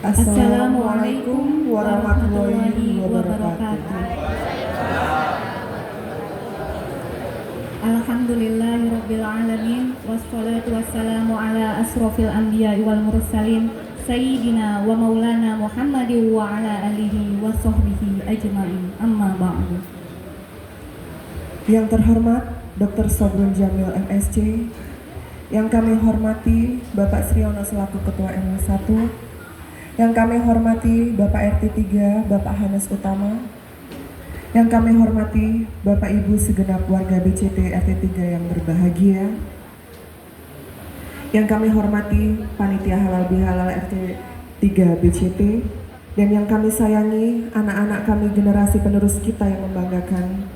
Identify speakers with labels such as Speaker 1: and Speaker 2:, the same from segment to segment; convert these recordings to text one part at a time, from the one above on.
Speaker 1: Assalamualaikum warahmatullahi wabarakatuh. Alhamdulillahirabbil alamin wassalatu wassalamu ala asrofil anbiya'i wal mursalin sayyidina wa maulana Muhammadin wa ala alihi wa sahbihi ajma'in. Amma ba'du. Yang terhormat Dr. Sobrun Jamil MSc, yang kami hormati Bapak Sriono selaku Ketua RW 1, yang kami hormati Bapak RT 3, Bapak Hanes Utama, yang kami hormati Bapak Ibu segenap warga BCT RT 3 yang berbahagia, yang kami hormati Panitia Halal Bihalal RT 3 BCT, dan yang kami sayangi anak-anak kami generasi penerus kita yang membanggakan.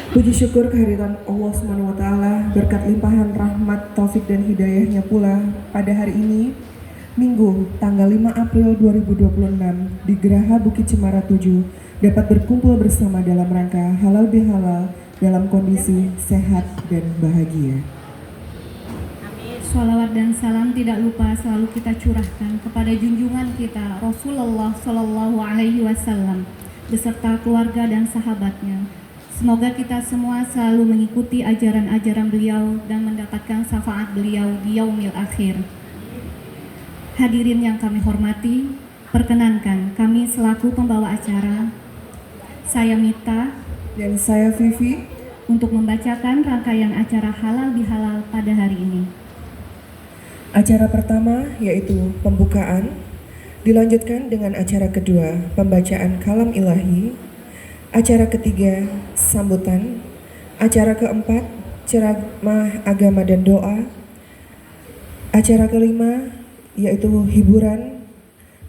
Speaker 1: Puji syukur kehadiran Allah SWT, berkat limpahan rahmat, taufik dan hidayahnya pula pada hari ini, Minggu, tanggal 5 April 2026, di Geraha Bukit Cemara 7, dapat berkumpul bersama dalam rangka halal bihalal dalam kondisi sehat dan bahagia. Sholawat dan salam tidak lupa selalu kita curahkan kepada junjungan kita Rasulullah Shallallahu Alaihi Wasallam beserta keluarga dan sahabatnya. Semoga kita semua selalu mengikuti ajaran-ajaran beliau dan mendapatkan syafaat beliau di yaumil akhir. Hadirin yang kami hormati, perkenankan kami selaku pembawa acara, saya Mita
Speaker 2: dan saya Vivi,
Speaker 1: untuk membacakan rangkaian acara halal bihalal pada hari ini.
Speaker 2: Acara pertama yaitu pembukaan, dilanjutkan dengan acara kedua pembacaan kalam ilahi, acara ketiga sambutan, acara keempat ceramah agama dan doa, acara kelima yaitu hiburan,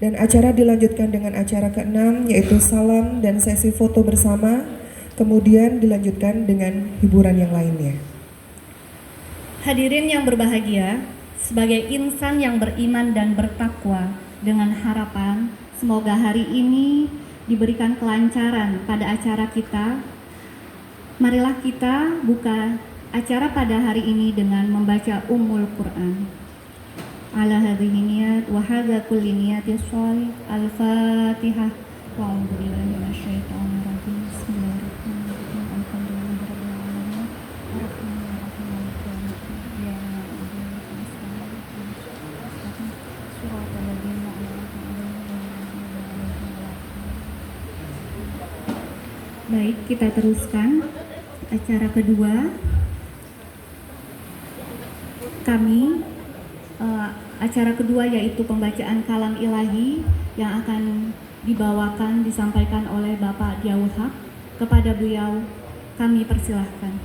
Speaker 2: dan acara dilanjutkan dengan acara keenam yaitu salam dan sesi foto bersama, kemudian dilanjutkan dengan hiburan yang lainnya.
Speaker 1: Hadirin yang berbahagia, sebagai insan yang beriman dan bertakwa, dengan harapan semoga hari ini diberikan kelancaran pada acara kita, marilah kita buka acara pada hari ini dengan membaca Ummul Quran. Ala hadhihi niyat wa hadza kulli niyatin shalih. Al-Fatihah. Wa a'udzu billahi minasyaitonir rajim. Bismillahirrahmanirrahim. Alhamdulillahirabbil alamin. Arrahmanirrahim. Maliki yaumiddin. Iyyaka na'budu wa iyyaka nasta'in. Shiratal ladzina an'amta 'alaihim. Baik, kita teruskan acara kedua. Acara kedua yaitu pembacaan kalam ilahi yang akan disampaikan oleh Bapak Diaul Haq. Kepada beliau kami persilahkan.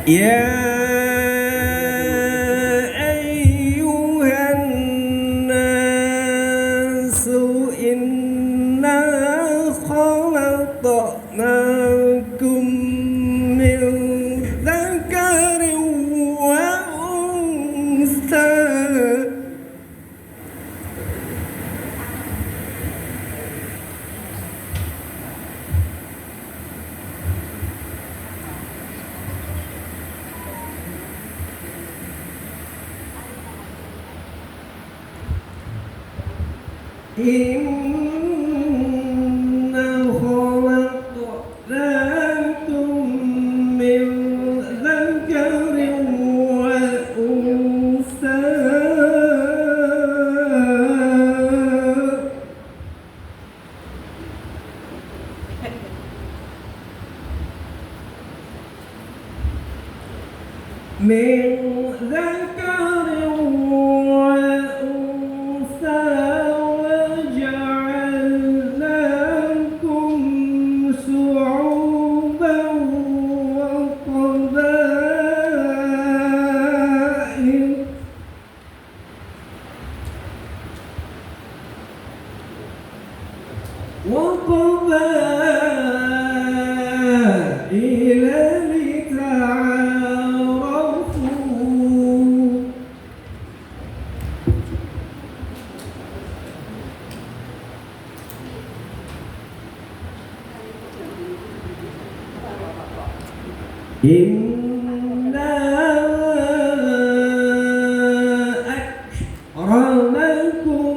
Speaker 3: يا أيها الناس إنا خلقناكم من ذكر وأنثى إنا خلقناكم من ذكر وأنثى من ذكر وأنثى وجعلناكم شعوبا وقبائل لتعارفوا إن أكرمكم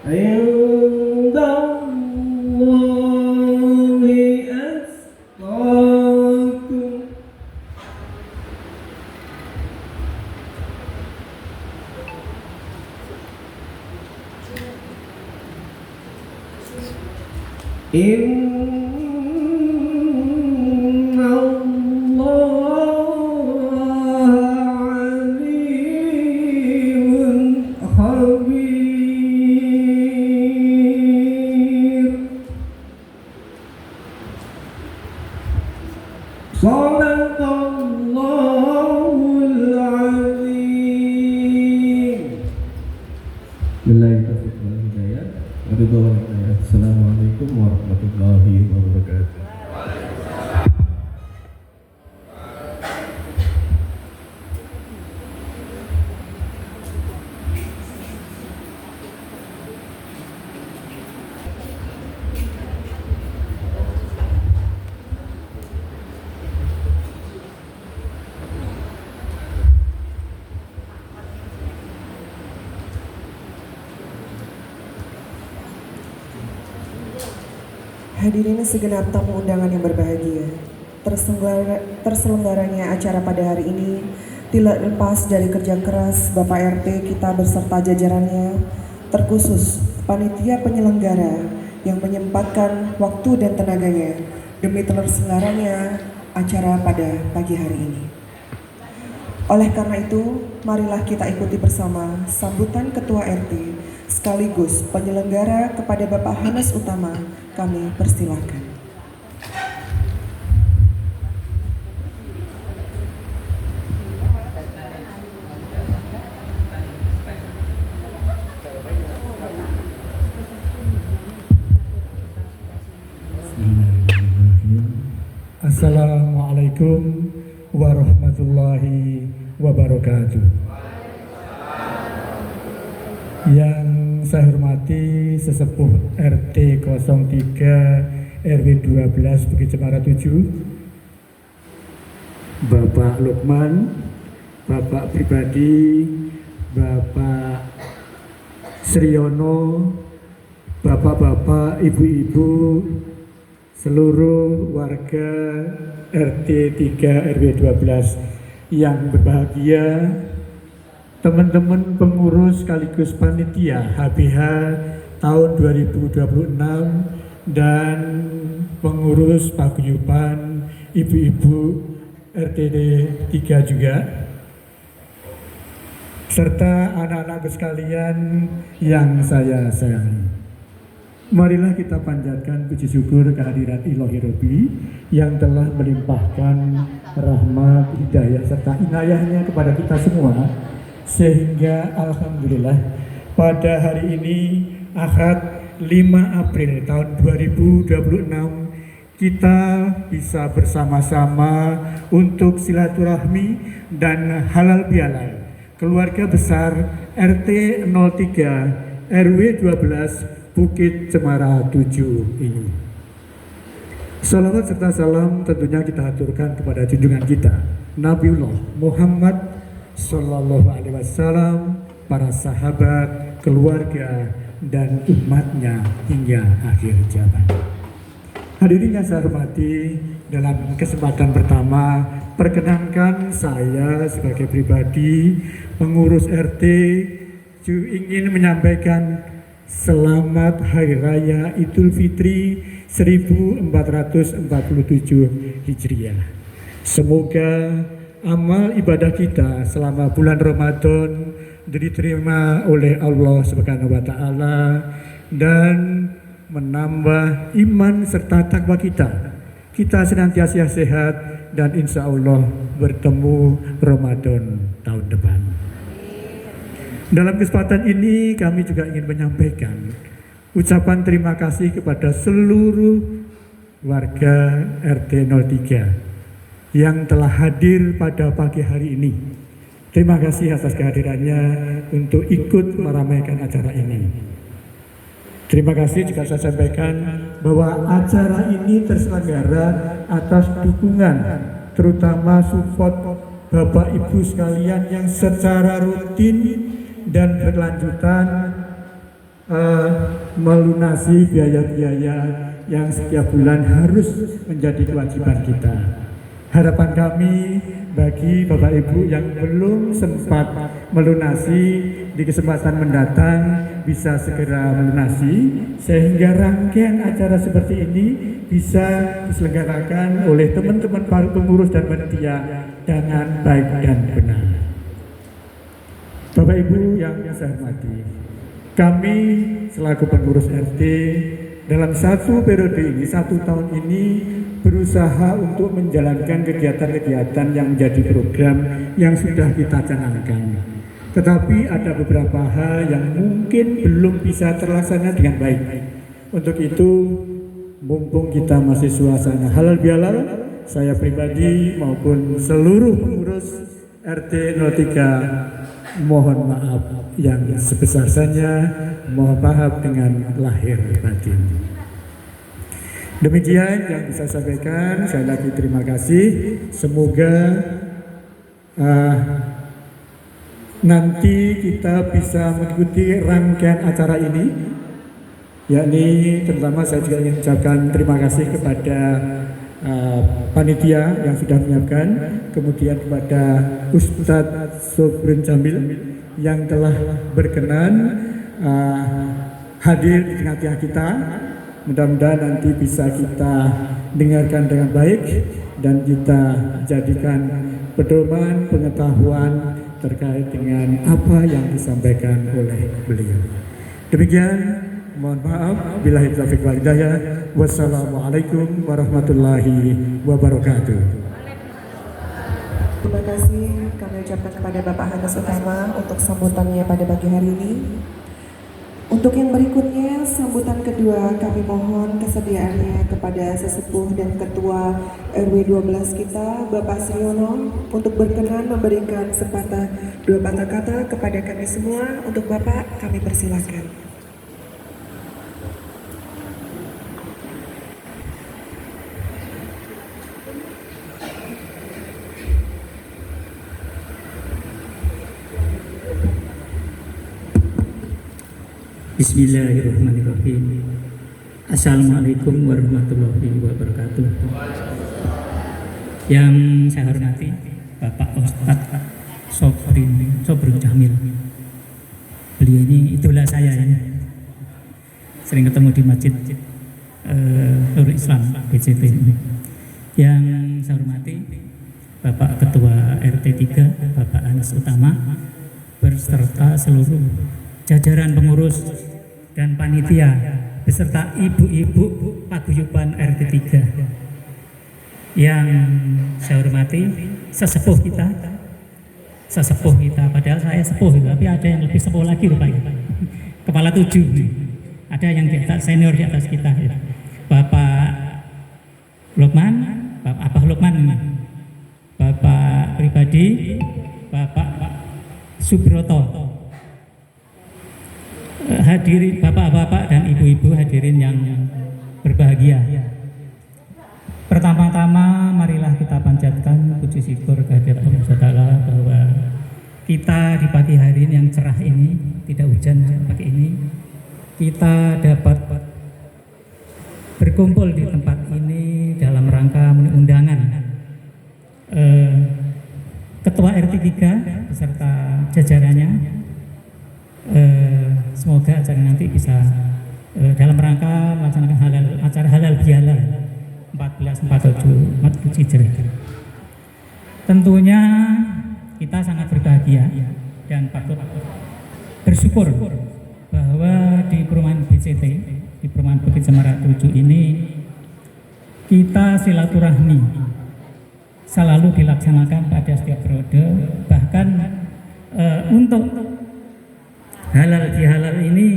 Speaker 3: عند الله أتقاكم إن الله عليم خبير صدق الله العظيم.
Speaker 4: Billahi taufiq wal hidayah. Assalamualaikum warahmatullahi wabarakatuh.
Speaker 2: Hadirin segenap tamu undangan yang berbahagia, terselenggaranya acara pada hari ini tidak lepas dari kerja keras Bapak RT kita beserta jajarannya, terkhusus panitia penyelenggara yang menyempatkan waktu dan tenaganya demi terselenggaranya acara pada pagi hari ini. Oleh karena itu, marilah kita ikuti bersama sambutan Ketua RT sekaligus penyelenggara kepada Bapak Hanes Utama. Kami persilakan.
Speaker 5: Assalamualaikum warahmatullahi wabarakatuh. Yang saya hormati sesepuh RT 03 RW 12 Bukit Cemara 7, Bapak Lukman, Bapak pribadi, Bapak Sriono, Bapak-bapak, ibu-ibu, seluruh warga RT 3 RW 12 yang berbahagia, teman-teman pengurus sekaligus panitia HBH tahun 2026 dan pengurus paguyuban ibu-ibu RTD 3 juga, serta anak-anak sekalian yang saya sayangi. Marilah kita panjatkan puji syukur kehadiran Ilahi Rabbi yang telah melimpahkan rahmat, hidayah, serta inayahnya kepada kita semua, sehingga Alhamdulillah pada hari ini Ahad 5 April tahun 2026 kita bisa bersama-sama untuk silaturahmi dan halal bihalal keluarga besar RT 03 RW 12 Bukit Cemara 7 ini. Salawat serta salam tentunya kita aturkan kepada junjungan kita Nabiullah Muhammad Sallallahu Alaihi Wasallam, para sahabat, keluarga, dan umatnya hingga akhir zaman. Hadirin yang saya hormati, dalam kesempatan pertama perkenankan saya sebagai pribadi pengurus RT ingin menyampaikan selamat Hari Raya Idul Fitri 1447 Hijriah. Semoga amal ibadah kita selama bulan Ramadan diterima oleh Allah Subhanahu wa taala dan menambah iman serta takwa kita. Kita senantiasa sehat dan insya Allah bertemu Ramadan tahun depan. Dalam kesempatan ini kami juga ingin menyampaikan ucapan terima kasih kepada seluruh warga RT 03 yang telah hadir pada pagi hari ini. Terima kasih atas kehadirannya untuk ikut meramaikan acara ini. Terima kasih juga saya sampaikan bahwa acara ini terselenggara atas dukungan terutama support Bapak Ibu sekalian yang secara rutin dan berkelanjutan melunasi biaya-biaya yang setiap bulan harus menjadi kewajiban kita. Harapan kami bagi Bapak Ibu yang belum sempat melunasi di kesempatan mendatang bisa segera melunasi sehingga rangkaian acara seperti ini bisa diselenggarakan oleh teman-teman para pengurus dan panitia dengan baik dan benar. Bapak Ibu yang saya hormati, kami selaku pengurus RT dalam satu periode ini, 1 tahun ini berusaha untuk menjalankan kegiatan-kegiatan yang menjadi program yang sudah kita canangkan. Tetapi ada beberapa hal yang mungkin belum bisa terlaksana dengan baik. Untuk itu, mumpung kita masih suasana halal bihalal, saya pribadi maupun seluruh pengurus RT 03 mohon maaf yang sebesar-besarnya, mohon maaf dengan lahir batin. Demikian yang bisa saya sampaikan. Saya lagi terima kasih. Semoga nanti kita bisa mengikuti rangkaian acara ini, yakni terutama saya juga ingin mengucapkan terima kasih kepada panitia yang sudah menyiapkan, kemudian kepada Ustadz Sobrin Jamil yang telah berkenan hadir di tengah-tengah kita. Mudah-mudahan nanti bisa kita dengarkan dengan baik dan kita jadikan pedoman pengetahuan terkait dengan apa yang disampaikan oleh beliau. Demikian, mohon maaf, billahi taufiq wal hidayah. Wassalamualaikum warahmatullahi wabarakatuh.
Speaker 2: Terima kasih kami ucapkan kepada Bapak Hanas Utama untuk sambutannya pada pagi hari ini. Untuk yang berikutnya, sambutan kedua kami mohon kesediaannya kepada sesepuh dan ketua RW 12 kita, Bapak Sriono, untuk berkenan memberikan sepatah dua patah kata kepada kami semua. Untuk Bapak, kami persilakan.
Speaker 6: Bismillahirrahmanirrahim. Assalamualaikum warahmatullahi wabarakatuh. Yang saya hormati Bapak Ustadz Sobrin Jamil. Beliau ini idola saya ini. Sering ketemu di masjid Nurul Islam BCT ini. Yang saya hormati Bapak Ketua RT 3 Bapak Hanas Utama beserta seluruh jajaran pengurus dan panitia beserta ibu-ibu paguyuban RT 3 yang saya hormati, sesepuh kita, padahal saya sepuh gitu, tapi ada yang lebih sepuh lagi rupanya, kepala 7, ada yang di atas, senior di atas kita, gitu. Bapak Lukman, Bapak Abah Lukman, Bapak pribadi, Bapak Subroto, hadirin bapak-bapak dan ibu-ibu hadirin yang berbahagia. Pertama-tama marilah kita panjatkan puji syukur kehadirat Allah Ta'ala bahwa kita di pagi hari ini yang cerah ini, tidak hujan pagi ini, kita dapat berkumpul di tempat ini dalam rangka undangan Ketua RT 3 beserta jajarannya. Semoga acara nanti bisa dalam rangka melaksanakan acara halal bihalal 1447 Hijriah. Tentunya kita sangat berbahagia dan patut bersyukur bahwa di perumahan BCT, di perumahan Bukit Cemara 7 ini, kita silaturahmi selalu dilaksanakan pada setiap periode. Bahkan untuk halal bihalal ini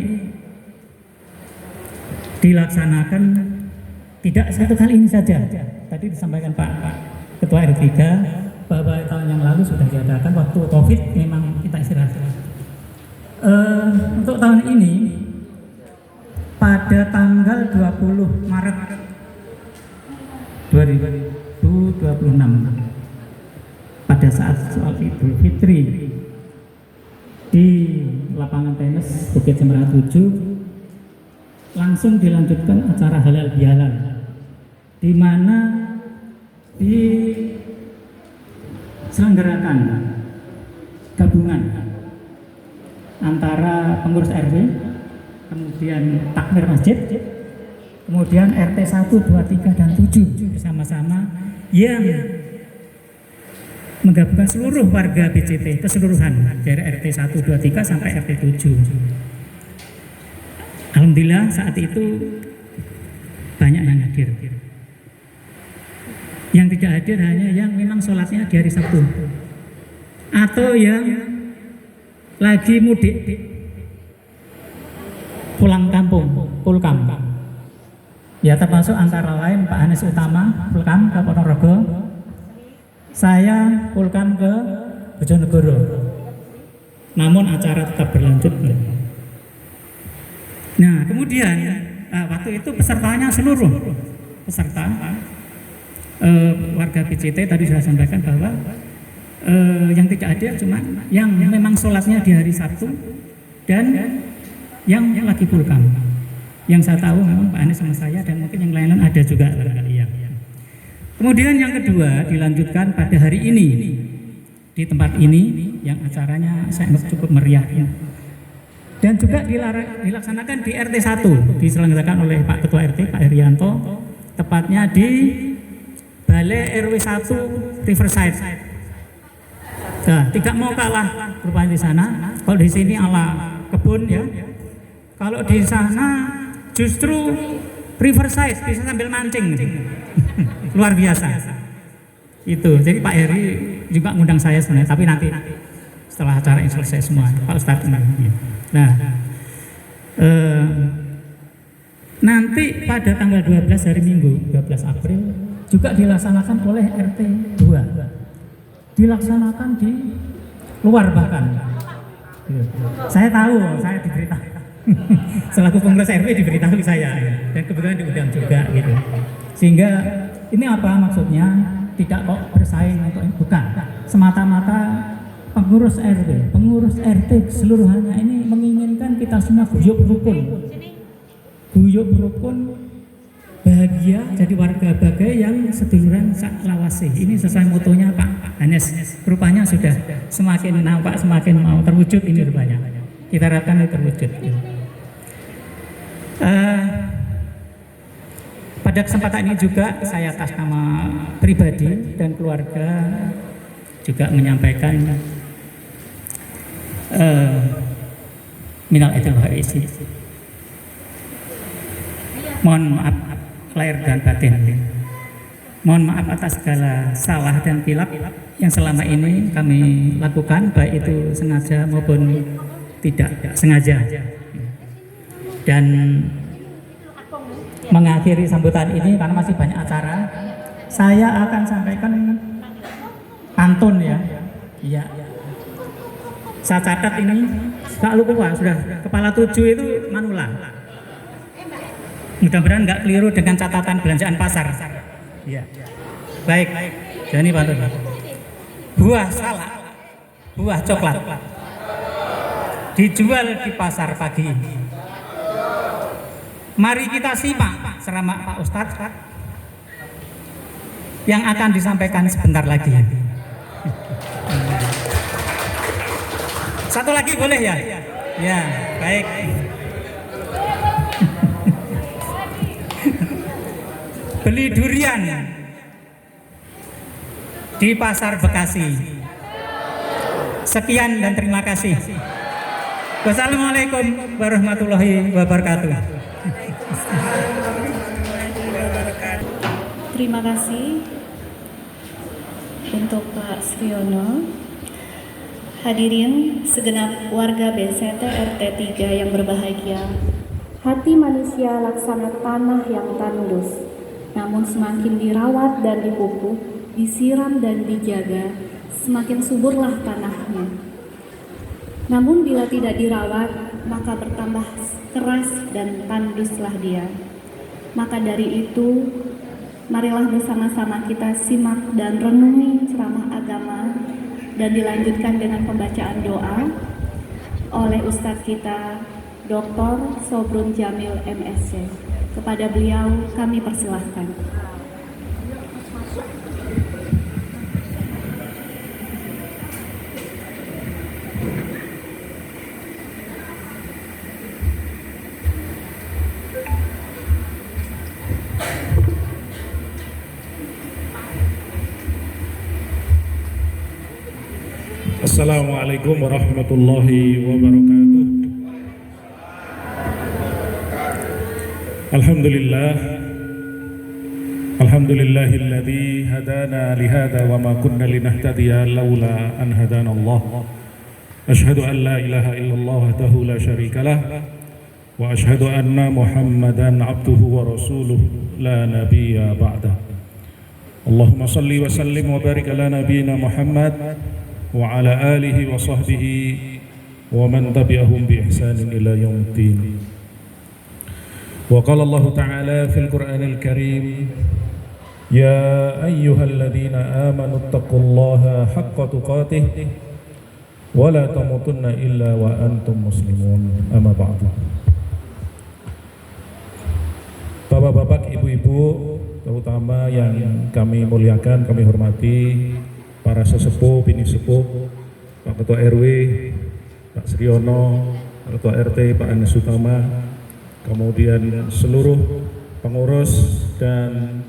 Speaker 6: dilaksanakan tidak satu kali ini saja. Tadi disampaikan Pak Ketua RT 3 bahwa tahun yang lalu sudah diadakan waktu COVID, memang kita istirahat. Untuk tahun ini pada tanggal 20 Maret 2026 pada saat sholat Idul Fitri di lapangan tenis Bukit Cemara 7 langsung dilanjutkan acara halal bihalal, di mana diselenggarakan gabungan antara pengurus RW, kemudian takmir masjid, kemudian RT 1, 2, 3, dan 7 bersama-sama yang menggabungkan seluruh warga BCT keseluruhan dari RT 1, 2, 3 sampai RT 7. Alhamdulillah saat itu banyak yang hadir. Yang tidak hadir hanya yang memang sholatnya di hari Sabtu atau yang lagi mudik pulang kampung, pulkam. Ya, termasuk antara lain Pak Anies Utama pulkam ke Ponorogo, saya pulkam ke Bojonegoro. Namun acara tetap berlanjut. Nah, kemudian waktu itu pesertanya seluruh peserta warga BCT tadi sudah sampaikan bahwa yang tidak hadir cuma yang memang sholatnya di hari Sabtu dan yang lagi pulkam. Yang saya tahu memang Pak Anies sama saya dan mungkin yang lain-lain ada juga barangkali ya. Kemudian yang kedua dilanjutkan pada hari ini di tempat ini yang acaranya saya anggap cukup meriah ya. Dan juga dilaksanakan di RT 1, diselenggarakan oleh Pak Ketua RT, Pak Herianto, tepatnya di Balai RW 1 Riverside. Nah, tidak mau kalah rupanya di sana. Kalau di sini ala kebun ya. Kalau di sana justru Riverside bisa sambil mancing. Luar biasa. Itu. Jadi Pak Heri juga ngundang saya sebenarnya, tapi nanti setelah acara ini selesai semua, Pak Ustadz. Nah, nanti pada tanggal 12 hari Minggu, 12 April juga dilaksanakan oleh RT 2. Dilaksanakan di luar bahkan. Saya tahu, saya diberitahu. Selaku pengurus RW diberitahu saya dan kebetulan diundang juga gitu. Sehingga ini apa maksudnya? Tidak kok bersaing untuk bukan. Semata-mata pengurus RT keseluruhannya ini menginginkan kita semua guyup rukun, bahagia, jadi warga bagai yang seduluran sak lawase. Ini sesuai motonya Pak Anies. Rupanya sudah semakin nampak, semakin mau terwujud ini rupanya. Kita harapkan itu terwujud. Pada kesempatan ini juga saya atas nama pribadi dan keluarga juga menyampaikan minal aidin wal faizin. Mohon maaf lahir dan batin. Mohon maaf atas segala salah dan kilap yang selama ini kami lakukan, baik itu sengaja maupun tidak sengaja. Dan mengakhiri sambutan ini karena masih banyak acara, saya akan sampaikan pantun ya. Iya. Saya catat ini, nggak lupa sudah kepala 7 itu manula. Mudah-mudahan nggak keliru dengan catatan belanjaan pasar. Ya. Baik, jadi pantun. Buah salak, buah coklat, dijual di pasar pagi ini. Mari kita simak ceramah Pak Ustadz yang akan disampaikan sebentar lagi. Satu lagi boleh ya? Ya, baik. Beli durian di Pasar Bekasi. Sekian dan terima kasih. Wassalamualaikum warahmatullahi wabarakatuh.
Speaker 1: Terima kasih untuk Pak Sriono. Hadirin segenap warga BCT RT 3 yang berbahagia. Hati manusia laksana tanah yang tandus, namun semakin dirawat dan dipupuk, disiram dan dijaga, semakin suburlah tanahnya. Namun bila tidak dirawat, maka bertambah keras dan tanduslah dia. Maka dari itu, marilah bersama-sama kita simak dan renungi ceramah agama dan dilanjutkan dengan pembacaan doa oleh Ustadz kita Dr. Sobrun Jamil MSc. Kepada beliau kami persilahkan.
Speaker 7: Assalamualaikum warahmatullahi wabarakatuh. Alhamdulillah. Alhamdulillahilladzi hadana lihada wa ma kunna linahtadiya laula an hadana Allah. Ashhadu an la ilaha illallah wahdahu la syarikalah wa ashhadu anna Muhammadan abduhu wa rasuluh la nabiyya ba'dah. Allahumma salli wa sallim wa barik ala nabiyyina Muhammad wa ala alihi wa sahbihi wa man tabi'ahum bi ihsanin ila yaumiddin. Wa qala Allah ta'ala fil Qur'anil Karim, ya ayyuhalladzina amanu taqullaha haqqa tuqatih wa la tamutunna illa wa antum muslimun. Amma ba'du. Bapak-bapak, ibu-ibu, terutama yang kami muliakan, kami hormati, para sesepuh, bini sepuh, Pak Ketua RW, Pak Sriono, Pak Ketua RT, Pak Anis Utama, kemudian seluruh pengurus dan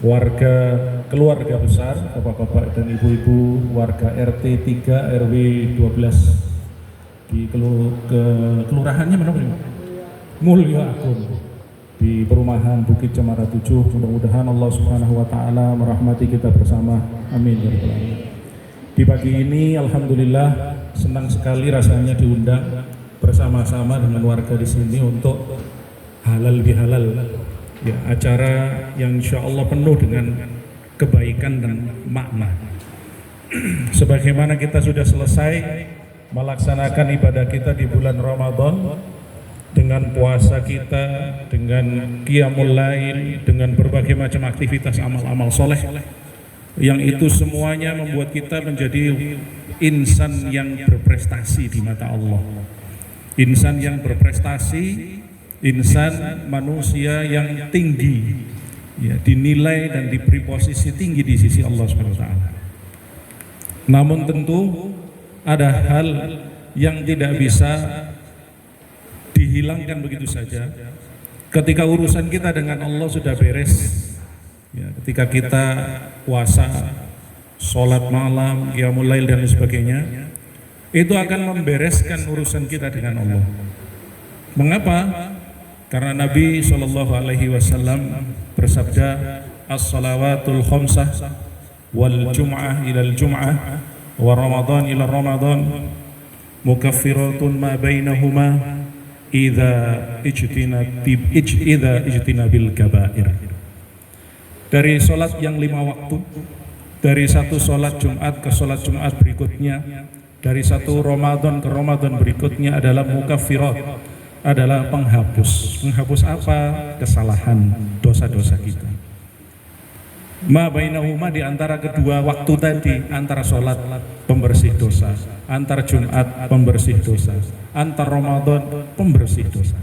Speaker 7: warga keluarga besar, bapak-bapak dan ibu-ibu, warga RT 3 RW 12 di kelurahannya mana Pak? Mulya Agung di perumahan Bukit Cemara 7. Mudah-mudahan Allah Subhanahu wa taala merahmati kita bersama. Amin ya rabbal alamin. Di pagi ini alhamdulillah senang sekali rasanya diundang bersama-sama dengan warga di sini untuk halal bihalal. Ya, acara yang insya Allah penuh dengan kebaikan dan makna. Sebagaimana kita sudah selesai melaksanakan ibadah kita di bulan Ramadan, dengan puasa kita, dengan qiyamul lail, dengan berbagai macam aktivitas amal-amal soleh, yang itu semuanya membuat kita menjadi insan yang berprestasi di mata Allah, insan yang berprestasi, insan manusia yang tinggi, ya, dinilai dan diberi posisi tinggi di sisi Allah SWT. Namun tentu ada hal yang tidak bisa dihilangkan begitu saja. Ketika urusan kita dengan Allah sudah beres, ya, ketika kita puasa, sholat malam, qiyamul lail dan sebagainya, itu akan membereskan urusan kita dengan Allah. Mengapa? Karena Nabi SAW bersabda, as-salawatul khamsah wal jum'ah ilal jum'ah wa ramadan ila ramadan mukaffiratun ma bainahuma idza ijtinabil kabair. Dari sholat yang 5 waktu, dari satu sholat Jumat ke sholat Jumat berikutnya, dari satu Ramadan ke Ramadan berikutnya adalah mukaffirat, adalah penghapus. Menghapus apa? Kesalahan, dosa-dosa kita. Ma bainahuma, di antara kedua waktu tadi, antara sholat pembersih dosa, antar Jumat pembersih dosa, antar Ramadan pembersih dosa.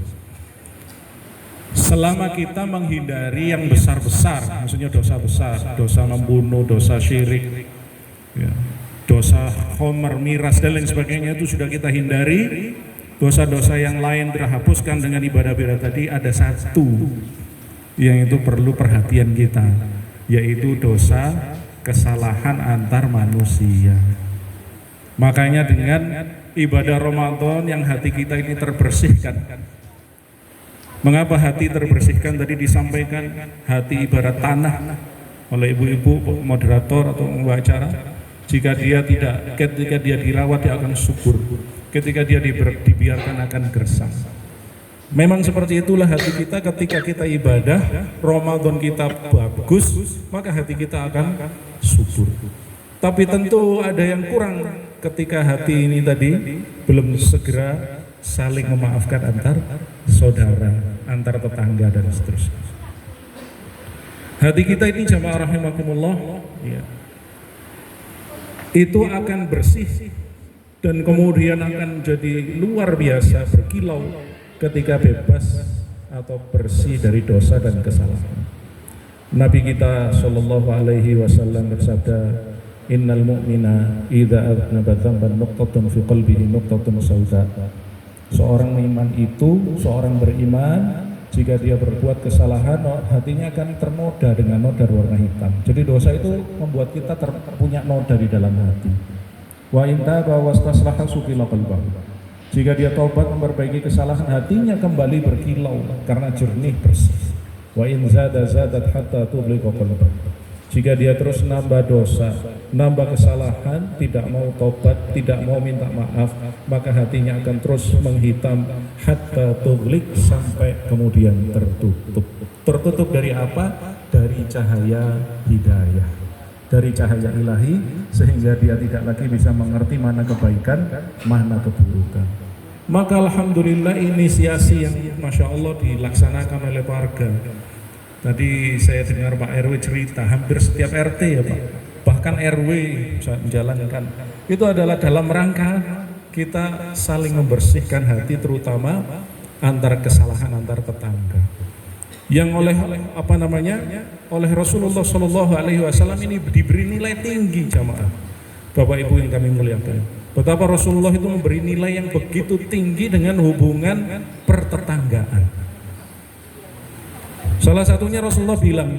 Speaker 7: Selama kita menghindari yang besar-besar, maksudnya dosa besar, dosa membunuh, dosa syirik, ya, dosa khomer, miras dan lain sebagainya, itu sudah kita hindari. Dosa-dosa yang lain terhapuskan dengan ibadah-ibadah tadi. Ada satu yang itu perlu perhatian kita, yaitu dosa kesalahan antar manusia. Makanya dengan ibadah Ramadan yang hati kita ini terbersihkan. Mengapa hati terbersihkan? Tadi disampaikan hati ibarat tanah oleh ibu-ibu moderator atau pembawa acara. Jika dia tidak, ketika dia dirawat dia akan subur, ketika dia dibiarkan akan gersang. Memang seperti itulah hati kita. Ketika kita ibadah Ramadan kita bagus, maka hati kita akan subur. Tapi tentu ada yang kurang ketika hati ini tadi belum segera saling memaafkan antar saudara, antar tetangga dan seterusnya. Hati kita ini jamaah rahimakumullah, ya, itu akan bersih dan kemudian akan jadi luar biasa berkilau ketika bebas atau bersih dari dosa dan kesalahan. Nabi kita sallallahu alaihi wasallam bersabda, innal mu'mina idza adnaba dzamban nuqtatun fi qalbihi nuqtatun sauda. Seorang iman itu, seorang beriman, jika dia berbuat kesalahan, hatinya akan ternoda dengan noda warna hitam. Jadi dosa itu membuat kita punya noda di dalam hati. Wa in taba wastaslaha suqila qalbahu. Jika dia taubat memperbaiki kesalahan, hatinya kembali berkilau karena jernih bersih. Wa in zada zadat hatta tughliqa qalbahu. Jika dia terus nambah dosa, nambah kesalahan, tidak mau tobat, tidak mau minta maaf, maka hatinya akan terus menghitam hatta tughliq, sampai kemudian tertutup. Tertutup dari apa? Dari cahaya hidayah, dari cahaya ilahi, sehingga dia tidak lagi bisa mengerti mana kebaikan, mana keburukan. Maka alhamdulillah inisiasi yang Masya Allah dilaksanakan oleh warga. Tadi saya dengar Pak RW cerita, hampir setiap RT ya Pak, bahkan RW bisa menjalankan. Itu adalah dalam rangka kita saling membersihkan hati, terutama antar kesalahan antar tetangga. Yang oleh Rasulullah Shallallahu Alaihi Wasallam ini diberi nilai tinggi, jamaah Bapak Ibu yang kami muliakan. Betapa Rasulullah itu memberi nilai yang begitu tinggi dengan hubungan pertetanggaan. Salah satunya Rasulullah bilang,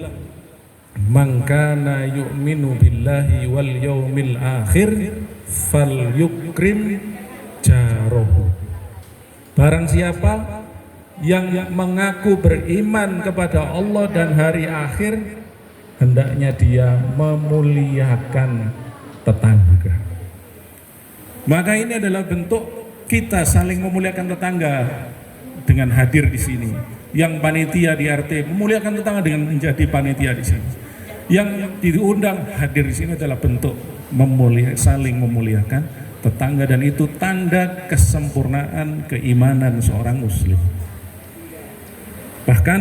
Speaker 7: man kana yu'minu billahi wal yaumil akhir falyukrim jarahu. Barang siapa yang mengaku beriman kepada Allah dan hari akhir, hendaknya dia memuliakan tetangga. Maka ini adalah bentuk kita saling memuliakan tetangga dengan hadir di sini. Yang panitia di RT memuliakan tetangga dengan menjadi panitia di sini. Yang diundang hadir di sini adalah bentuk saling memuliakan tetangga, dan itu tanda kesempurnaan keimanan seorang muslim. Bahkan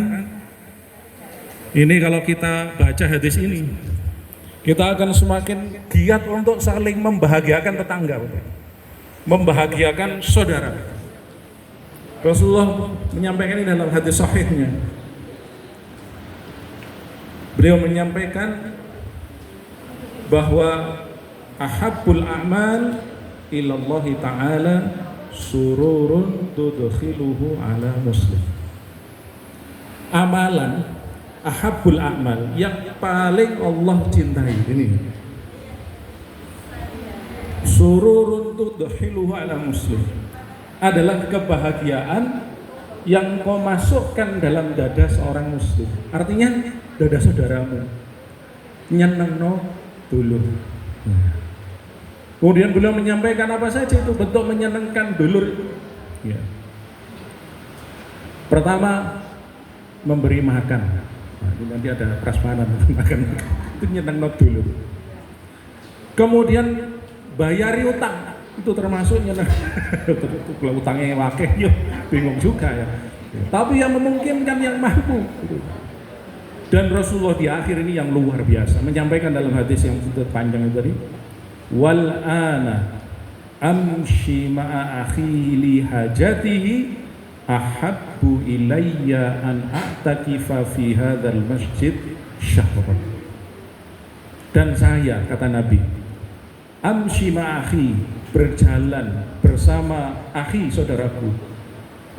Speaker 7: ini kalau kita baca hadis ini, kita akan semakin giat untuk saling membahagiakan tetangga, membahagiakan saudara. Rasulullah menyampaikan ini dalam hadis sahihnya. Beliau menyampaikan bahwa ahabbul a'mal ilallahi ta'ala sururun tudkhiluhu ala muslim. Amalan, ahabbul a'mal, yang paling Allah cintai ini, sururun tudkhiluhu ala muslim, adalah kebahagiaan yang kau masukkan dalam dada seorang muslim. Artinya dada saudaramu. Nyenengno dulur. Kemudian beliau menyampaikan apa saja itu bentuk menyenangkan dulur. Ya. Pertama, memberi makan. Nah, ini nanti ada prasmanan makan. Itu nyenengno dulur. Kemudian bayari utang. Itu termasuk nyeneng. Kalau utangnya wakeh, yuk bingung juga ya. Tapi yang memungkinkan, yang mampu. Dan Rasulullah di akhir ini yang luar biasa menyampaikan dalam hadis yang panjang itu tadi, wal ana amshi ma'a akhi li hajatihi ahabbu ilayya an a'takifa fi hadzal masjid syahran. Dan saya, kata Nabi, amshi ma'a akhi, berjalan bersama akhi, saudaraku,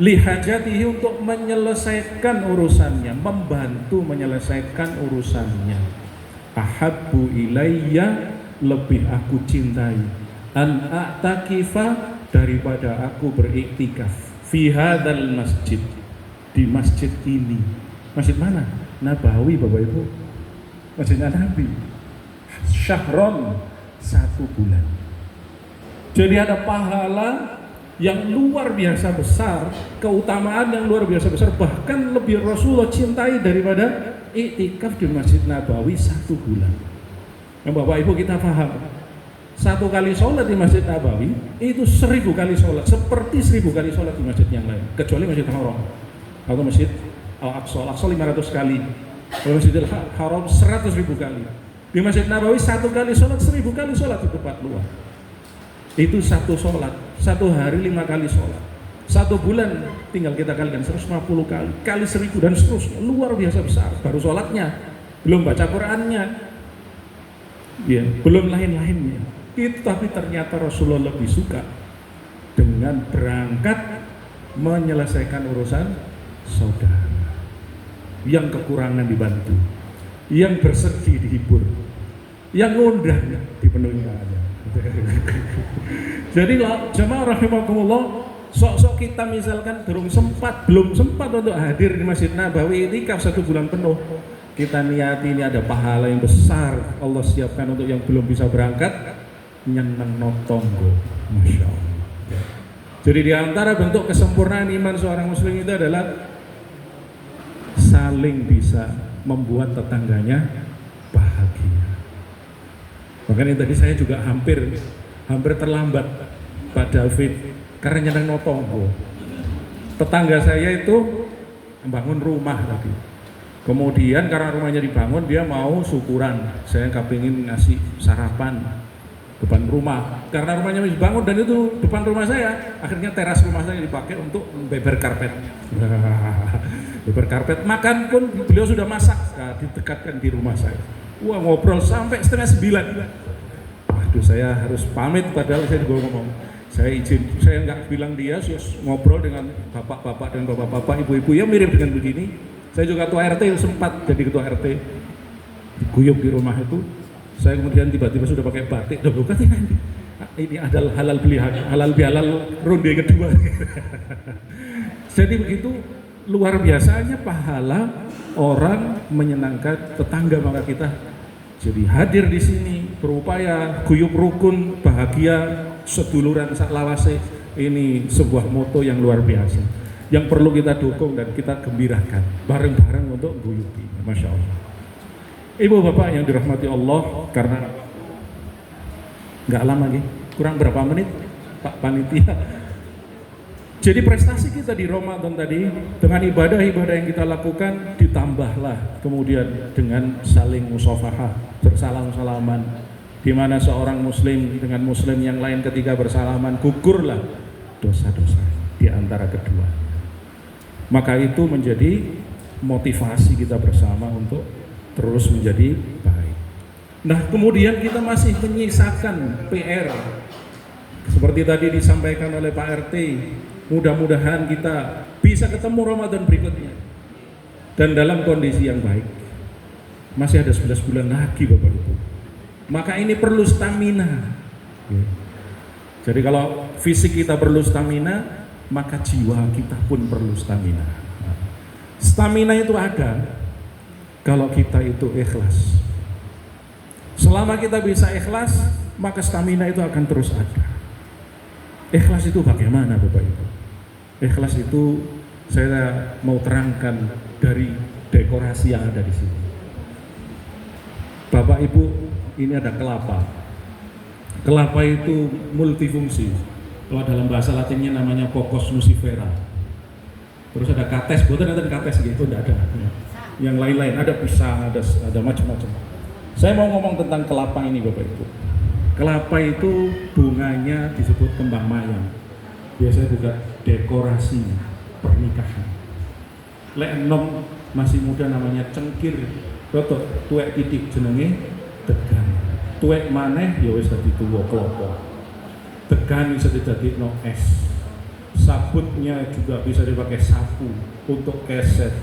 Speaker 7: lihajatihi, untuk menyelesaikan urusannya, membantu menyelesaikan urusannya. Ahabbu ilayya, lebih aku cintai, an a'takifa, daripada aku beriktikaf, fi hadzal masjid, di masjid ini. Masjid mana? Nabawi, Bapak Ibu. Masjidnya Nabi. Syahron, 1 bulan. Jadi ada pahala yang luar biasa besar, keutamaan yang luar biasa besar, bahkan lebih Rasulullah cintai daripada iktikaf di Masjid Nabawi 1 bulan. Yang Bapak Ibu kita paham, 1 kali sholat di Masjid Nabawi itu 1000 kali sholat, seperti 1000 kali sholat di masjid yang lain, kecuali Masjid Haram atau Masjid Al-Aqsa. Al-Aqsa 500 kali, Masjidil Haram 100.000 kali. Di Masjid Nabawi 1 kali sholat 1000 kali sholat di tempat luar. Itu 1 sholat, 1 hari 5 kali sholat, 1 bulan tinggal kita kalikan 150 kali, kali 1000 dan seterusnya. Luar biasa besar. Baru sholatnya, belum baca Qurannya, ya, belum lain-lainnya. Itu tapi ternyata Rasulullah lebih suka dengan berangkat menyelesaikan urusan saudara, yang kekurangan dibantu, yang bersedih dihibur, yang ngundang dipenuhi aja. Jadi jemaah rahimakumullah, sok-sok kita misalkan belum sempat untuk hadir di Masjid Nabawi iktikaf 1 bulan penuh, kita niati ini ada pahala yang besar Allah siapkan untuk yang belum bisa berangkat, nyeneng notonggo, masya Allah. Jadi di antara bentuk kesempurnaan iman seorang muslim itu adalah saling bisa membuat tetangganya bahagia. Makanya tadi saya juga hampir terlambat Pak David karena nyeneng notonggo. Tetangga saya itu membangun rumah tadi. Kemudian karena rumahnya dibangun, dia mau syukuran. Saya kepingin ngasih sarapan depan rumah. Karena rumahnya dibangun dan itu depan rumah saya, akhirnya teras rumah saya dipakai untuk beber karpet. Beber karpet. Makan pun beliau sudah masak, didekatkan di rumah saya. Wah, ngobrol sampai 8:30. Waduh, saya harus pamit padahal saya juga ngomong. Saya izin, saya nggak bilang dia, saya ngobrol dengan bapak-bapak dan bapak-bapak, ibu-ibu yang mirip dengan begini. Saya juga ketua RT, sempat jadi ketua RT. Diguyup di rumah itu. Saya kemudian tiba-tiba sudah pakai batik. Bukan ini adalah halal bihalal ronde kedua. Jadi begitu luar biasanya pahala orang menyenangkan tetangga, maka kita jadi hadir di sini berupaya guyup rukun bahagia seduluran saklawase. Ini sebuah moto yang luar biasa yang perlu kita dukung dan kita gembirakan bareng-bareng untuk guyupi. Masya Allah. Ibu bapak yang dirahmati Allah, karena nggak lama lagi, kurang berapa menit Pak Panitia. Jadi prestasi kita di Ramadan tadi dengan ibadah-ibadah yang kita lakukan ditambahlah kemudian dengan saling musafahah, bersalam-salaman, di mana seorang muslim dengan muslim yang lain ketika bersalaman gugurlah dosa-dosa di antara kedua. Maka itu menjadi motivasi kita bersama untuk terus menjadi baik. Nah, kemudian kita masih menyisakan PR seperti tadi disampaikan oleh Pak RT. Mudah-mudahan kita bisa ketemu Ramadan berikutnya dan dalam kondisi yang baik. Masih ada 11 bulan lagi Bapak Ibu. Maka ini perlu stamina. Jadi kalau fisik kita perlu stamina, maka jiwa kita pun perlu stamina. Stamina itu ada kalau kita itu ikhlas. Selama kita bisa ikhlas, maka stamina itu akan terus ada. Ikhlas itu bagaimana Bapak Ibu? Ikhlas itu saya mau terangkan dari dekorasi yang ada di sini. Bapak Ibu, ini ada kelapa. Kelapa itu multifungsi. Kalau dalam bahasa Latinnya namanya Cocos nucifera. Terus ada kates, bukan ada kates gitu, tidak ada. Yang lain-lain, ada pisang, ada macam-macam. Saya mau ngomong tentang kelapa ini Bapak Ibu. Kelapa itu bunganya disebut kembang mayang. Biasanya juga dekorasi pernikahan. Lek enom masih muda namanya cengkir. Betul, tuwek titik jenenge degan. Tuwek maneh ya wis dadi tuwa klopo. Degan bisa didadekno es. Sabutnya juga bisa dipakai sapu untuk keset.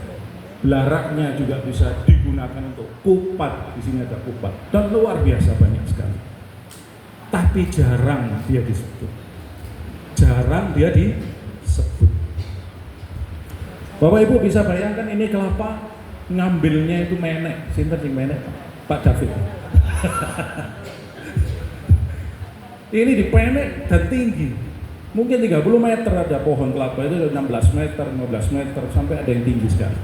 Speaker 7: Belaraknya juga bisa digunakan untuk kupat. Di sini ada kupat dan luar biasa banyak sekali. Tapi jarang dia disebut. Jarang dia disebut. Bapak Ibu bisa bayangkan ini kelapa ngambilnya itu menek. Sinten sing menek? Pak David. Ini dipenek dan tinggi. Mungkin 30 meter ada pohon kelapa itu 16 meter, 15 meter sampai ada yang tinggi sekali.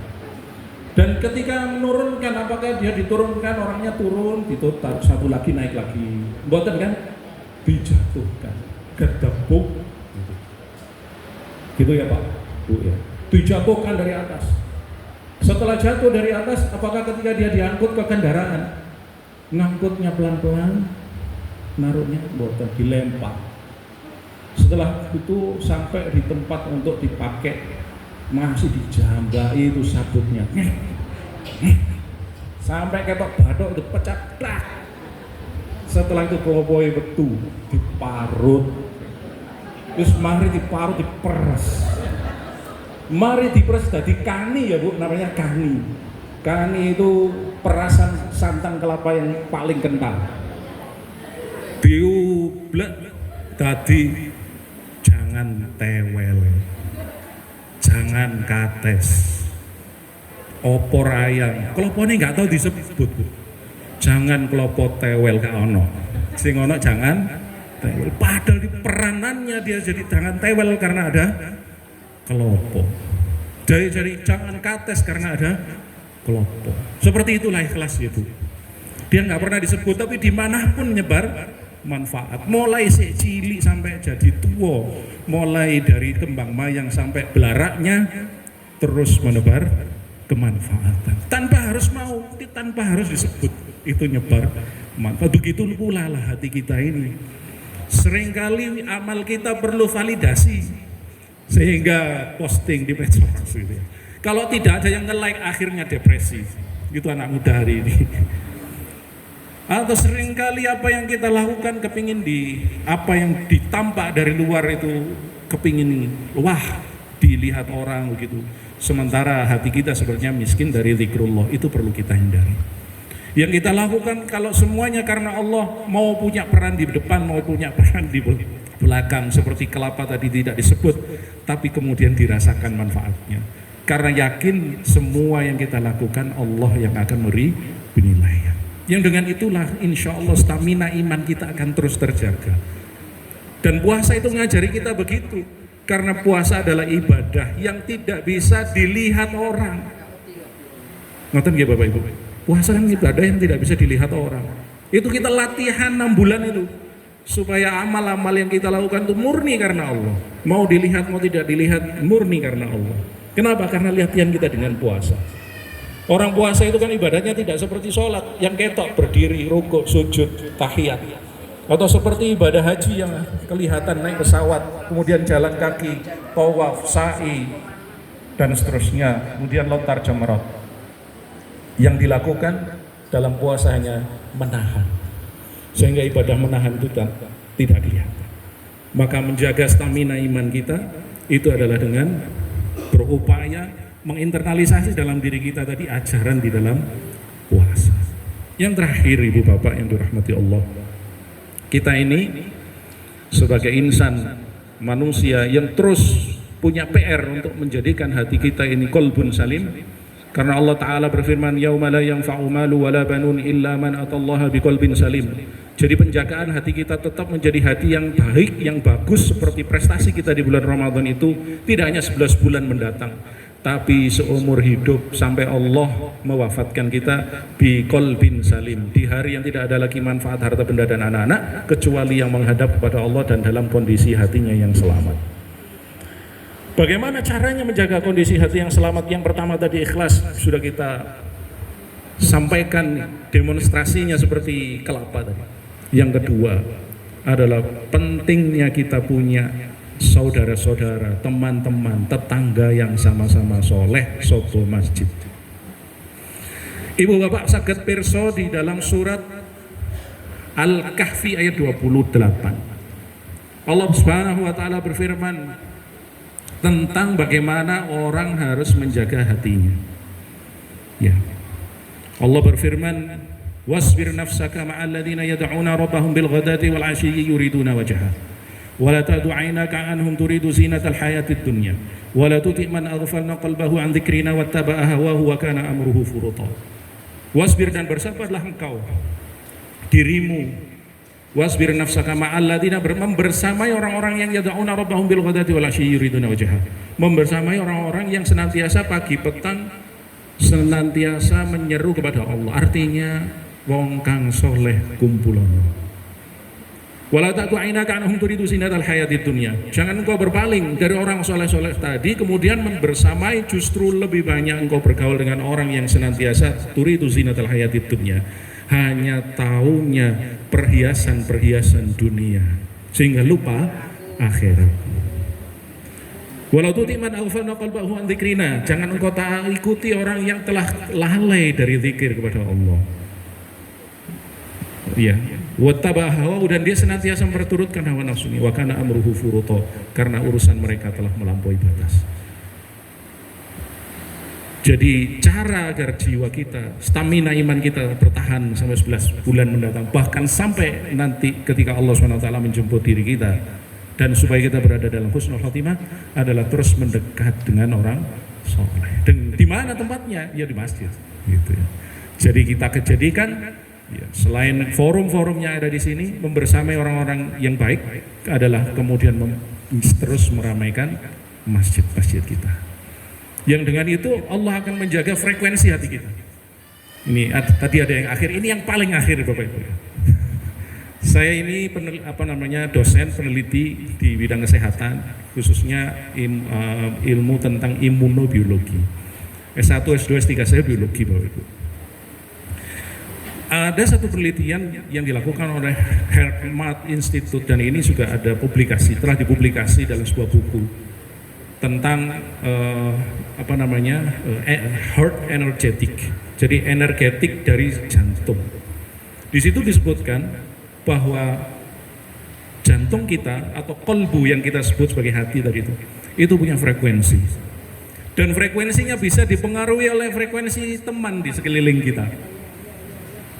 Speaker 7: Dan ketika menurunkan, apakah dia diturunkan, orangnya turun, ditutup, satu lagi naik lagi. Mboten kan? Dijatuhkan, gedebuk. Gitu ya Pak, Bu ya. Dijatuhkan dari atas. Setelah jatuh dari atas, apakah ketika dia diangkut ke kendaraan, ngangkutnya pelan-pelan, naruhnya mboten, dilempar. Setelah itu sampai di tempat untuk dipakai, masih dijambai itu sabutnya. Sampai ketok bathuk itu pecah tak. Setelah itu kelopoi betu diparut. Terus mari diparut, diperes. Mari diperes dadi kani ya Bu, namanya kani. Kani itu perasan santan kelapa yang paling kental. Diublek dadi jangan tewel. Jangan kates. Opor ayam. Kelopone nggak tahu disebut. Jangan kelopo tewel gak ono. Sing ono jangan tewel. Padahal di peranannya dia jadi jangan tewel karena ada kelopo. Jadi jangan kates karena ada kelopo. Seperti itulah ikhlas itu. Dia nggak pernah disebut, tapi dimanapun nyebar manfaat. Mulai cilik sampai jadi tua, mulai dari kembang mayang sampai belaraknya terus menebar kemanfaatan. Tanpa harus mau, tanpa harus disebut, itu nyebar manfaat. Begitu pula lah hati kita ini. Seringkali amal kita perlu validasi sehingga posting di medsos gitu. Kalau tidak ada yang nge-like akhirnya depresi. Itu anak muda hari ini. Atau seringkali apa yang kita lakukan kepingin apa yang ditampak dari luar itu kepingin wah dilihat orang begitu. Sementara hati kita sebenarnya miskin dari zikrullah, itu perlu kita hindari. Yang kita lakukan kalau semuanya karena Allah, mau punya peran di depan, mau punya peran di belakang, seperti kelapa tadi tidak disebut, tapi kemudian dirasakan manfaatnya. Karena yakin semua yang kita lakukan Allah yang akan memberi penilaian. Yang dengan itulah insya Allah stamina iman kita akan terus terjaga. Dan puasa itu ngajari kita begitu. Karena puasa adalah ibadah yang tidak bisa dilihat orang. Ngerti nggih Bapak Ibu? Puasa kan ibadah yang tidak bisa dilihat orang. Itu kita latihan 6 bulan itu. Supaya amal-amal yang kita lakukan itu murni karena Allah. Mau dilihat, mau tidak dilihat, murni karena Allah. Kenapa? Karena latihan kita dengan puasa. Orang puasa itu kan ibadahnya tidak seperti sholat yang ketok berdiri, rukuk, sujud, tahiyat. Atau seperti ibadah haji yang kelihatan naik pesawat, kemudian jalan kaki, tawaf, sa'i, dan seterusnya. Kemudian lontar jamrat. Yang dilakukan dalam puasa hanya menahan. Sehingga ibadah menahan itu tidak kelihatan. Maka menjaga stamina iman kita itu adalah dengan berupaya menginternalisasi dalam diri kita tadi ajaran di dalam puasa. Yang terakhir Ibu Bapak yang dirahmati Allah, kita ini sebagai insan manusia yang terus punya PR untuk menjadikan hati kita ini qalbun salim. Karena Allah Ta'ala berfirman, yauma la yanfa'u malu wala banun illa man atallaha biqalbin salim. Jadi penjagaan hati kita tetap menjadi hati yang baik, yang bagus, seperti prestasi kita di bulan Ramadan itu tidak hanya 11 bulan mendatang, tapi seumur hidup sampai Allah mewafatkan kita biqalbin salim, di hari yang tidak ada lagi manfaat harta benda dan anak-anak kecuali yang menghadap kepada Allah dan dalam kondisi hatinya yang selamat. Bagaimana caranya menjaga kondisi hati yang selamat? Yang pertama tadi ikhlas, sudah kita sampaikan demonstrasinya seperti kelapa tadi. Yang kedua adalah pentingnya kita punya saudara-saudara, teman-teman, tetangga yang sama-sama soleh, sobo masjid. Ibu bapak saged pirsa di dalam surat Al-Kahfi ayat 28. Allah Subhanahu wa taala berfirman tentang bagaimana orang harus menjaga hatinya. Ya. Allah berfirman, "Wasbir nafsaka ma'al ladzina yad'una rabbahum bil ghadati wal 'ashiyyi yuriduna wajha. Wa la tad'u 'ainaka 'anhum turidu zinatal hayatid dunya. Wa la tuti' man aghfalna qalbahu 'an dzikrina wattaba'a hawahu wa kana amruhu furuta." Wasbir, dan bersabarlah engkau, dirimu. Wasbir nafsaka ma'al ladzina, membersamai orang-orang yang yad'una rabbahum bil ghadati wal 'ashiyyi yuriduna wajha. Membersamai orang-orang yang senantiasa pagi petang senantiasa menyeru kepada Allah. Artinya wong kang soleh kumpulono. Wala ta'tu 'ainaka 'anhum turidu zinatal hayatid dunya. Jangan engkau berpaling dari orang soleh-soleh tadi kemudian membersamai, justru lebih banyak engkau bergaul dengan orang yang senantiasa turidu zinatal hayatid dunya, hanya taunya perhiasan-perhiasan dunia sehingga lupa akhirat. Walau tuti man aghfalna qalbahu an dzikrina, jangan engkau ikuti orang yang telah lalai dari zikir kepada Allah. Ya, wattaba hawa, dan dia senantiasa memperturutkan hawa nafsunya, wa kana amruhu furuta, karena urusan mereka telah melampaui batas. Jadi cara agar jiwa kita, stamina iman kita bertahan sampai 11 bulan mendatang, bahkan sampai nanti ketika Allah SWT menjemput diri kita, dan supaya kita berada dalam husnul khotimah adalah terus mendekat dengan orang soleh. Dan di mana tempatnya? Ya di masjid. Gitu ya. Jadi kita kejadikan, ya, selain forum-forumnya ada di sini, membersamai orang-orang yang baik adalah kemudian terus meramaikan masjid-masjid kita. Yang dengan itu Allah akan menjaga frekuensi hati kita. Ini tadi ada yang akhir, ini yang paling akhir Bapak Ibu. Saya ini dosen peneliti di bidang kesehatan, khususnya ilmu tentang imunobiologi. S1, S2, S3 saya biologi Bapak Ibu. Ada satu penelitian yang dilakukan oleh Hermat Institute, dan ini juga ada publikasi, telah dipublikasi dalam sebuah buku tentang heart energetic, jadi energetik dari jantung. Di situ disebutkan bahwa jantung kita atau kolbu yang kita sebut sebagai hati tadi itu punya frekuensi, dan frekuensinya bisa dipengaruhi oleh frekuensi teman di sekeliling kita.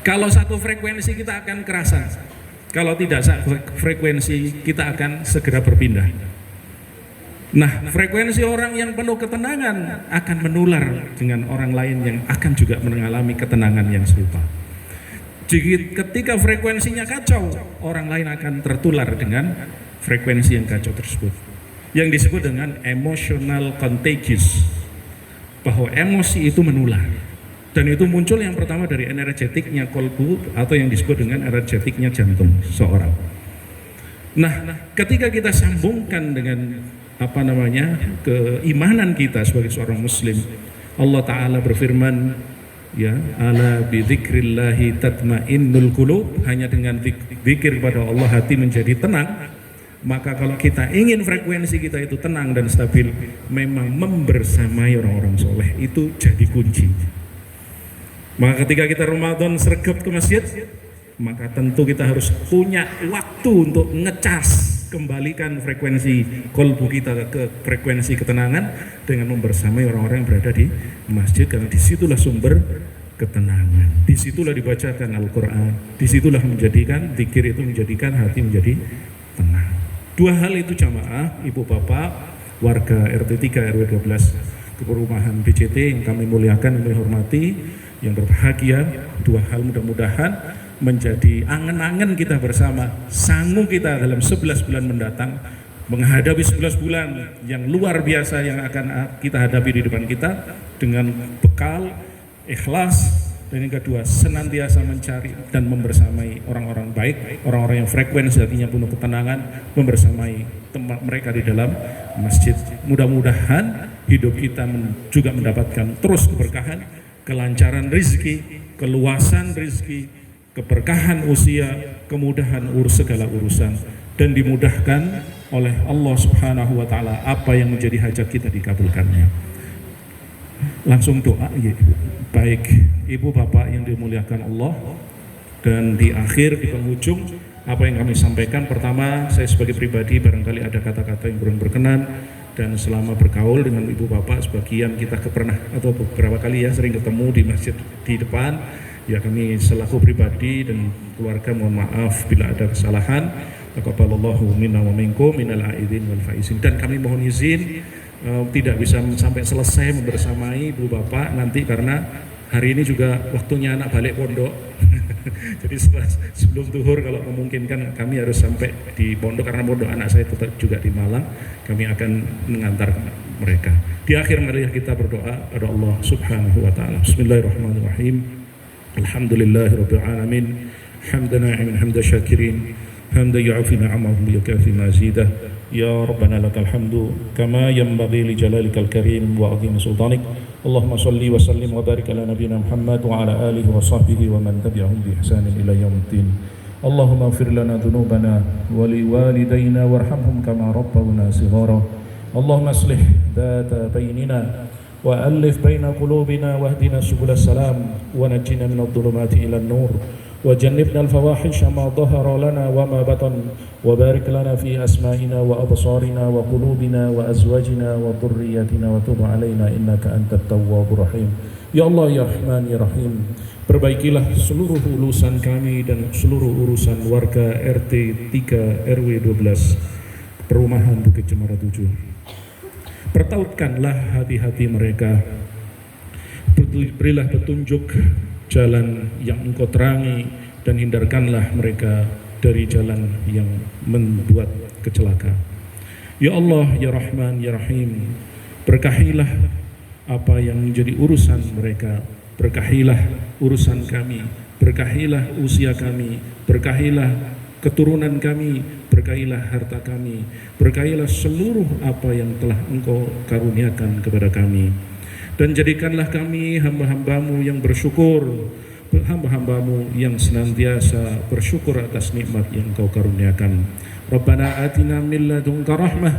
Speaker 7: Kalau satu frekuensi kita akan kerasan, kalau tidak frekuensi kita akan segera berpindah. Nah, frekuensi orang yang penuh ketenangan akan menular dengan orang lain yang akan juga mengalami ketenangan yang serupa. Jadi ketika frekuensinya kacau, orang lain akan tertular dengan frekuensi yang kacau tersebut, yang disebut dengan emotional contagious, bahwa emosi itu menular. Dan itu muncul yang pertama dari energetiknya kolbu atau yang disebut dengan energetiknya jantung seorang. Nah, ketika kita sambungkan dengan keimanan kita sebagai seorang muslim, Allah Ta'ala berfirman, ya, ala bidzikrillahi tatmainnul qulub, hanya dengan zikir kepada Allah hati menjadi tenang. Maka kalau kita ingin frekuensi kita itu tenang dan stabil, memang membersamai orang-orang soleh itu jadi kunci. Maka ketika kita Ramadan sergap ke masjid, maka tentu kita harus punya waktu untuk ngecas, kembalikan frekuensi kolbu kita ke frekuensi ketenangan dengan membersamai orang-orang yang berada di masjid, karena disitulah sumber ketenangan, disitulah dibacakan Al-Quran, disitulah menjadikan zikir itu menjadikan hati menjadi tenang. Dua hal itu jamaah, ibu bapak, warga RT 3 RW 12 ke perumahan BCT yang kami muliakan, kami hormati, yang berbahagia. Dua hal mudah-mudahan menjadi angen-angen kita bersama, sanggup kita dalam 11 bulan mendatang menghadapi 11 bulan yang luar biasa yang akan kita hadapi di depan kita dengan bekal ikhlas, dan yang kedua senantiasa mencari dan membersamai orang-orang baik, orang-orang yang frekuensi hatinya penuh ketenangan, membersamai tempat mereka di dalam masjid. Mudah-mudahan hidup kita juga mendapatkan terus keberkahan, kelancaran rezeki, keluasan rezeki, keberkahan usia, kemudahan segala urusan, dan dimudahkan oleh Allah Subhanahu wa taala apa yang menjadi hajat kita dikabulkannya. Langsung doa ya. Baik Ibu Bapak yang dimuliakan Allah, dan di akhir, di penghujung apa yang kami sampaikan, pertama saya sebagai pribadi barangkali ada kata-kata yang kurang berkenan, dan selama bergaul dengan Ibu Bapak sebagian kita pernah atau beberapa kali ya sering ketemu di masjid di depan, ya kami selaku pribadi dan keluarga mohon maaf bila ada kesalahan. Taqabbalallahu minna wa minkum minal aidin wal faizin, dan kami mohon izin tidak bisa sampai selesai membersamai Ibu Bapak nanti karena hari ini juga waktunya anak balik pondok. Jadi sebelum zuhur kalau memungkinkan kami harus sampai di pondok karena pondok anak saya tetap juga di Malang. Kami akan mengantar mereka. Di akhir mari kita berdoa pada Allah Subhanahu wa taala. Bismillahirrahmanirrahim. Alhamdulillahirabbil alamin. Hamdan na'imin hamda syakirin. Hamdan yu'afi na'amahu yukafi mazidah. Ya Rabbana lakal hamdu kama yanbaghi li jalalikal karim wa azim sultanik. Allahumma salli wa sallim wa barik ala nabiyyina Muhammad wa ala alihi wa sahbihi wa man tabi'ahum bi ihsanin ila yaumiddin. Allahumma ighfir lana dhunubana wa li walidayna warhamhum kama rabbawna shighara. Allahumma aslih dhata bainina wa alif baina qulubina wahdina subulas salam wa najjina minadh dhulumati ila an-nur وجنبنا الفواحش ما ظهر لنا وما بطن وبارك لنا في أسمائنا وأبصارنا وقلوبنا وأزواجنا وذرياتنا وتب علينا إنك أنت التواب الرحيم. Ya Allah ya Rahman ya Rahim, perbaikilah seluruh urusan kami dan seluruh urusan warga RT 3 RW 12 Perumahan Bukit Cemara 7. Pertautkanlah hati-hati mereka, berilah petunjuk jalan yang Engkau terangi, dan hindarkanlah mereka dari jalan yang membuat kecelakaan. Ya Allah ya Rahman ya Rahim, berkahilah apa yang menjadi urusan mereka, berkahilah urusan kami, berkahilah usia kami, berkahilah keturunan kami, berkahilah harta kami, berkahilah seluruh apa yang telah Engkau karuniakan kepada kami. Dan jadikanlah kami hamba-hambamu yang bersyukur, hamba-hambamu yang senantiasa bersyukur atas nikmat yang Engkau karuniakan. Rabbana atina min ladunka rahmah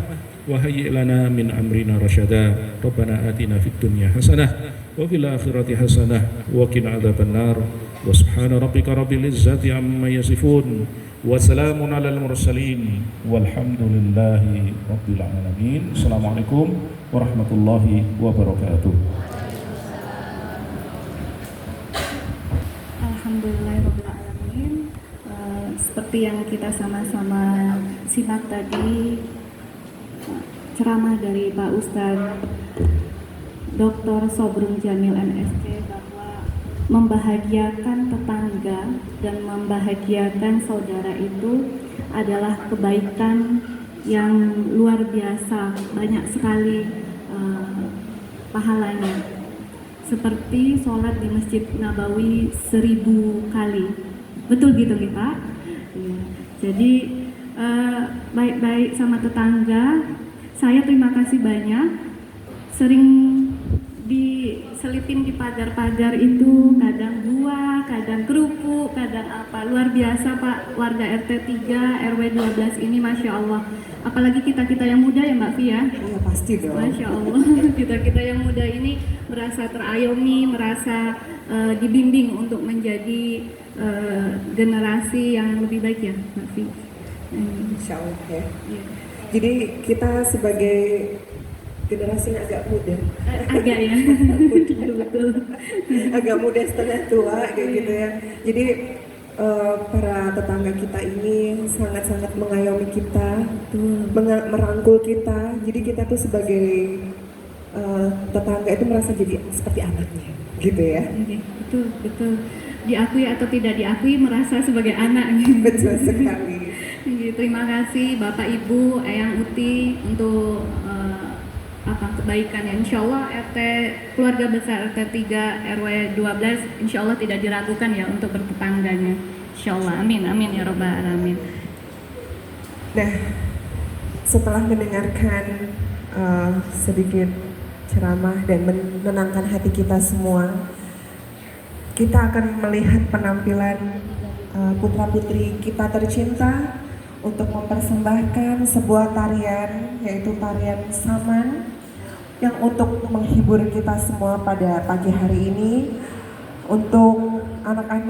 Speaker 7: wa hayyi' lana min amrina rasyada. Rabbana atina fid dunya hasanah wa fil akhirati hasanah wa qina adzabannar. Wa subhana rabbika rabbil izzati amma yasifun wa salamun alal mursalin walhamdulillahi rabbil alamin. Assalamualaikum warahmatullahi wabarakatuh.
Speaker 1: Alhamdulillahirabbil alamin. Seperti yang kita sama-sama simak tadi, ceramah dari Pak Ustadz Dr. Sobrung Jamil MSc bahwa membahagiakan tetangga dan membahagiakan saudara itu adalah kebaikan yang luar biasa, banyak sekali pahalanya. Seperti sholat di Masjid Nabawi 1000 kali. Betul gitu nih Pak? Ya. Jadi baik-baik sama tetangga. Saya terima kasih banyak. Sering diselipin di pagar-pagar itu, kadang buah, kadang kerupuk, kadang apa. Luar biasa Pak, warga RT 3 RW 12 ini Masya Allah. Apalagi kita-kita yang muda ya Mbak Fi ya?
Speaker 2: Ya pasti dong.
Speaker 1: Masya Allah, kita-kita yang muda ini merasa terayomi, merasa dibimbing untuk menjadi generasi yang lebih baik ya Mbak Fi.
Speaker 2: Insya Allah ya.
Speaker 1: Ya.
Speaker 2: Jadi kita sebagai generasi yang agak muda,
Speaker 1: Agak ya, betul.
Speaker 2: agak muda setengah tua kayak gitu ya. Jadi para tetangga kita ini sangat-sangat mengayomi kita,
Speaker 1: Betul.
Speaker 2: merangkul kita. Jadi kita tuh sebagai tetangga itu merasa jadi seperti anaknya, gitu ya.
Speaker 1: Oke, betul, betul. Diakui atau tidak diakui merasa sebagai anak. Gitu.
Speaker 2: Betul sekali.
Speaker 1: Terima kasih Bapak Ibu, Eyang Uti untuk kebaikannya. Insya Allah RT keluarga besar RT 3 RW 12 Insya Allah tidak diragukan ya untuk bertetangganya. Insya Allah, amin, amin ya robbal alamin.
Speaker 2: Nah, setelah mendengarkan sedikit ceramah dan menenangkan hati kita semua, kita akan melihat penampilan putra-putri kita tercinta untuk mempersembahkan sebuah tarian, yaitu tarian Saman, yang untuk menghibur kita semua pada pagi hari ini. Untuk anak-anak